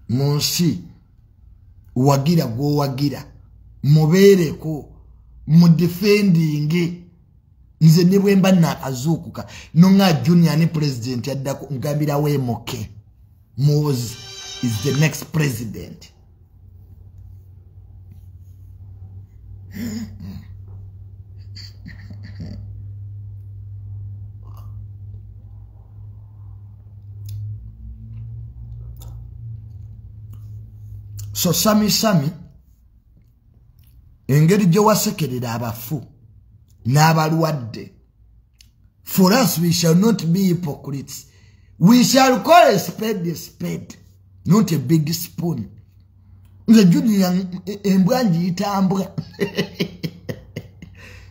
Munsi wagira go wagira mubeereko mu defending nze ne bwemba nakazuukuka nonga junior ne president yaddako ngambira we moke Muhoozi is the next president. So sami engeri gye wasekerera abafu n'abalwadde. For us we shall not be hypocrites. We shall call a spade, not a big spoon. Nze junior embwanji itambwa.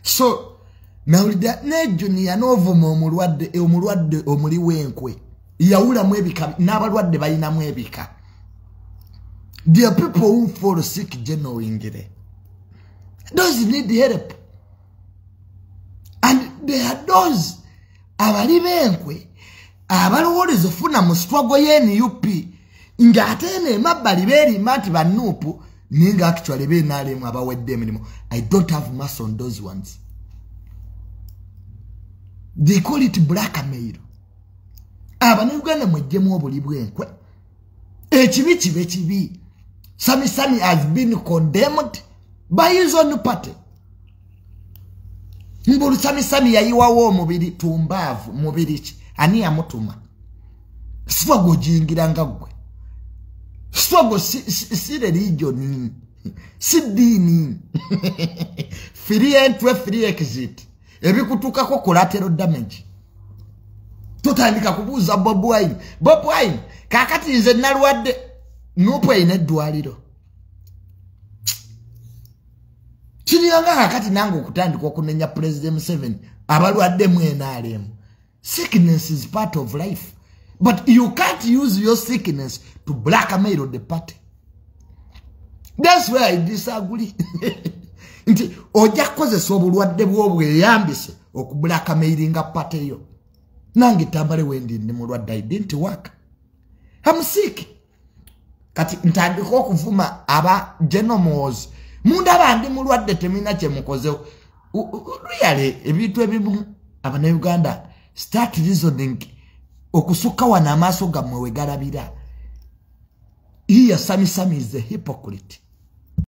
So nawulira ne junior n'ovuma omulwadde omuli w'enkwe yawulamu ebika n'abalwadde balinamu ebika. There are people who fall sick genuinely. Those need help. And there are those abali benkwe abalowoolezo funa mu struggle y'eni UP nga ate ene mabbali beerima nti bannuupu ninga actually beenaalemu abawedde emirimu. I don't have mass on those ones. They call it blackmail. Abanuganda mwejjemu obuli bw'enkwe. Ekibi kibe kibi. Sami has been condemned by his own party. Mbulu Sami yayiwawo omubiri tumbavu mubiri ki ani yamutuma. Swago jingiranga gwe. Swago si religion si dini. Free entry free exit. Ebikutukako collateral damage. Tutandika kubuuza Bobi Wine kakati nze nalwadde nupo ine dualiro. Chiriyanga kakati nangu kutandika okunenya President 7 abalwadde mwenaalemu. Sickness is part of life. But you can't use your sickness to blackmail the party. That's where I disagree. Nti oja kozesa obulwadde bw'obweyambise okublackmailinga party yo. Nange tambale wendi ndi mulwadde I didn't work. I'm sick. Kati ntandika okuvuma aba Muhoozi. Munda bandi mulwadde temina kye mukozeho. Really ebintu ebimu Abannayuganda start reasoning okusuka wana amaaso gammwe we galabira. Here Sami is a hypocrite.